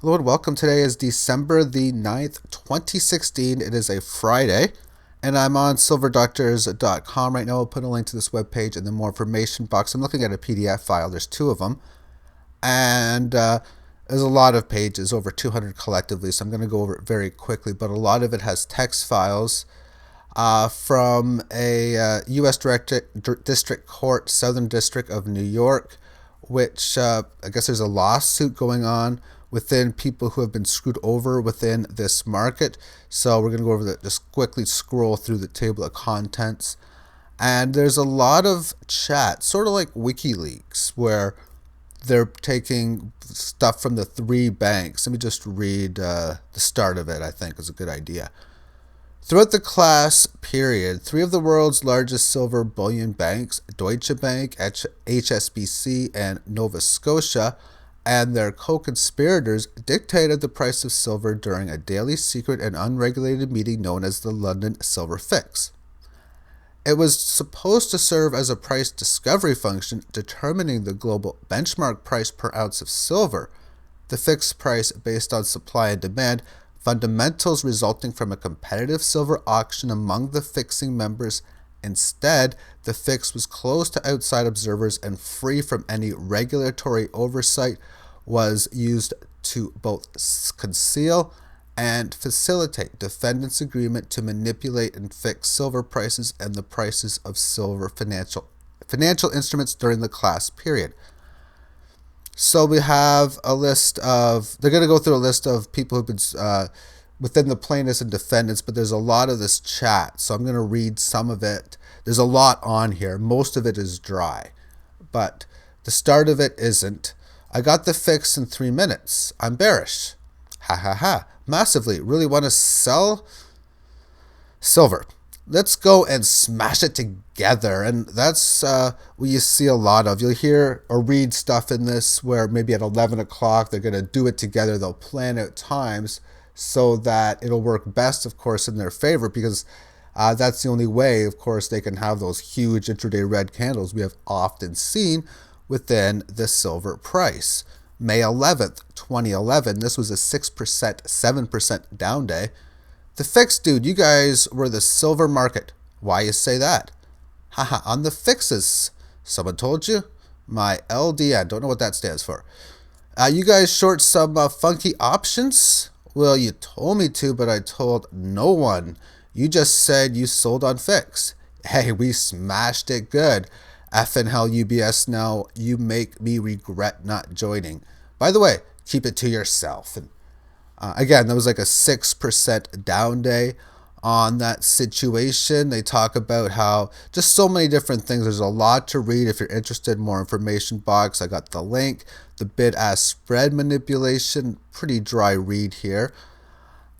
Hello and welcome. Today is December the 9th, 2016. It is a Friday, and I'm on silverdoctors.com right now. I'll put a link to this webpage in the more information box. I'm looking at a PDF file. There's two of them, and there's a lot of pages, over 200 collectively, so I'm going to go over it very quickly, but a lot of it has text files from a U.S. District Court, Southern District of New York, which I guess there's a lawsuit going on within people who have been screwed over within this market. So we're going to go over that, just quickly scroll through the table of contents. And there's a lot of chat, sort of like WikiLeaks, where they're taking stuff from the three banks. Let me just read the start of it, I think is a good idea. Throughout the class period, three of the world's largest silver bullion banks, Deutsche Bank, HSBC, and Nova Scotia, and their co-conspirators dictated the price of silver during a daily secret and unregulated meeting known as the London Silver Fix. It was supposed to serve as a price discovery function, determining the global benchmark price per ounce of silver, the fixed price based on supply and demand, fundamentals resulting from a competitive silver auction among the fixing members. Instead, the fix was closed to outside observers and free from any regulatory oversight, was used to both conceal and facilitate defendants' agreement to manipulate and fix silver prices and the prices of silver financial instruments during the class period. So we have a list of, they're going to go through a list of people who've been within the plaintiffs and defendants, but there's a lot of this chat. So I'm going to read some of it. There's a lot on here. Most of it is dry, but the start of it isn't. I got the fix in 3 minutes. I'm bearish. Ha ha ha. Massively. Really want to sell silver. Let's go and smash it together. And that's what you see a lot of. You'll hear or read stuff in this where maybe at 11 o'clock they're going to do it together. They'll plan out times so that it'll work best, of course, in their favor, because that's the only way, of course, they can have those huge intraday red candles we have often seen within the silver price. May 11th, 2011, this was a 6%, 7% down day. The fix, dude, you guys were the silver market. Why you say that? Haha, on the fixes. Someone told you? My LDN, don't know what that stands for. You guys short some funky options? Well, you told me to, but I told no one. You just said you sold on fix. Hey, we smashed it good. Effing hell, UBS, now you make me regret not joining. By the way, keep it to yourself. And again, that was like a 6% down day on that situation. They talk about how just so many different things. There's a lot to read. If you're interested, more information box. I got the link. The bid-ask spread manipulation, pretty dry read here.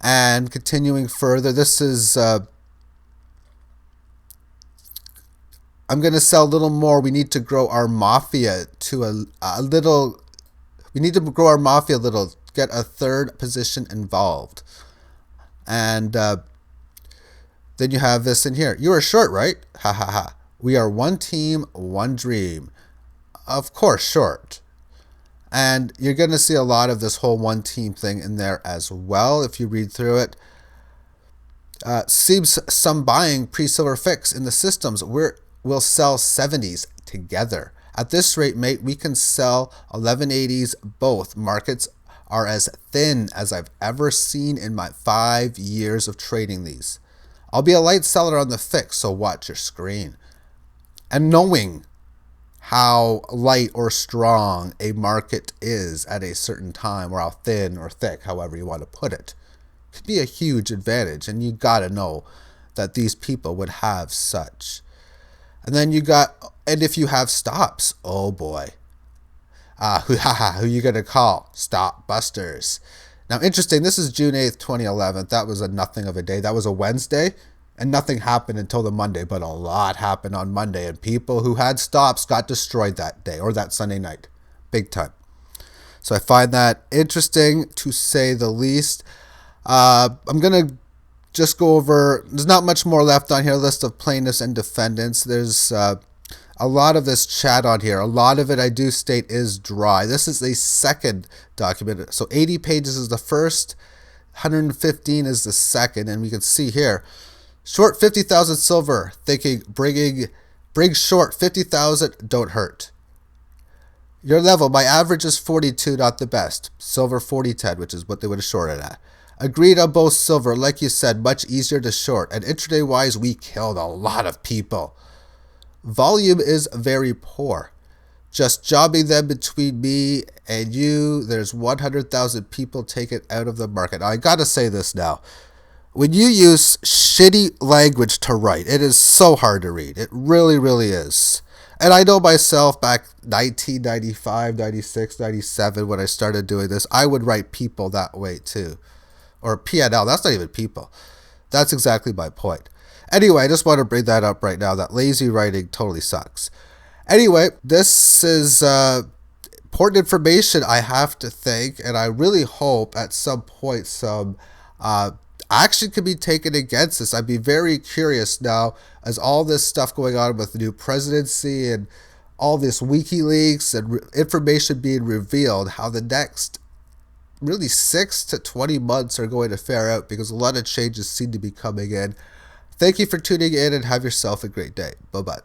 And continuing further, this is, I'm going to sell a little more. We need to grow our mafia to a little, we need to grow our mafia a little, get a third position involved. And then you have this in here. You are short, right? Ha ha ha. We are one team, one dream. Of course, short. And you're going to see a lot of this whole one team thing in there as well if you read through it. Seems some buying pre-silver fix in the systems. We'll sell 70s together. At this rate, mate, we can sell 1180s both. Markets are as thin as I've ever seen in my 5 years of trading these. I'll be a light seller on the fix, so watch your screen. And knowing how light or strong a market is at a certain time, or how thin or thick, however you want to put it, could be a huge advantage. And you got to know that these people would have such. And then you got, and if you have stops, oh boy. Who you going to call? Stop busters. Now, interesting, this is June 8th, 2011. That was a nothing of a day. That was a Wednesday, and nothing happened until the Monday, but a lot happened on Monday, and people who had stops got destroyed that day, or that Sunday night. Big time. So I find that interesting, to say the least. I'm going to just go over, there's not much more left on here, list of plaintiffs and defendants. There's A lot of this chat on here, a lot of it I do state is dry. This is a second document. So 80 pages is the first, 115 is the second, and we can see here, short 50,000 silver, thinking bring short 50,000, don't hurt. Your level, my average is 42, not the best. Silver 4010, which is what they would have shorted at. Agreed on both silver, like you said, much easier to short. And intraday wise, we killed a lot of people. Volume is very poor. Just jobbing them between me and you, there's 100,000 people taken out of the market. Now, I gotta say this now. When you use shitty language to write, it is so hard to read. It really, really is. And I know myself back 1995, 96, 97, when I started doing this, I would write people that way too. Or PNL, that's not even people. That's exactly my point. Anyway, I just want to bring that up right now, that lazy writing totally sucks. Anyway, this is important information, I have to think, and I really hope at some point some action can be taken against this. I'd be very curious now, as all this stuff going on with the new presidency and all this WikiLeaks and information being revealed, how the next really 6 to 20 months are going to fare out, because a lot of changes seem to be coming in. Thank you for tuning in and have yourself a great day. Bye-bye.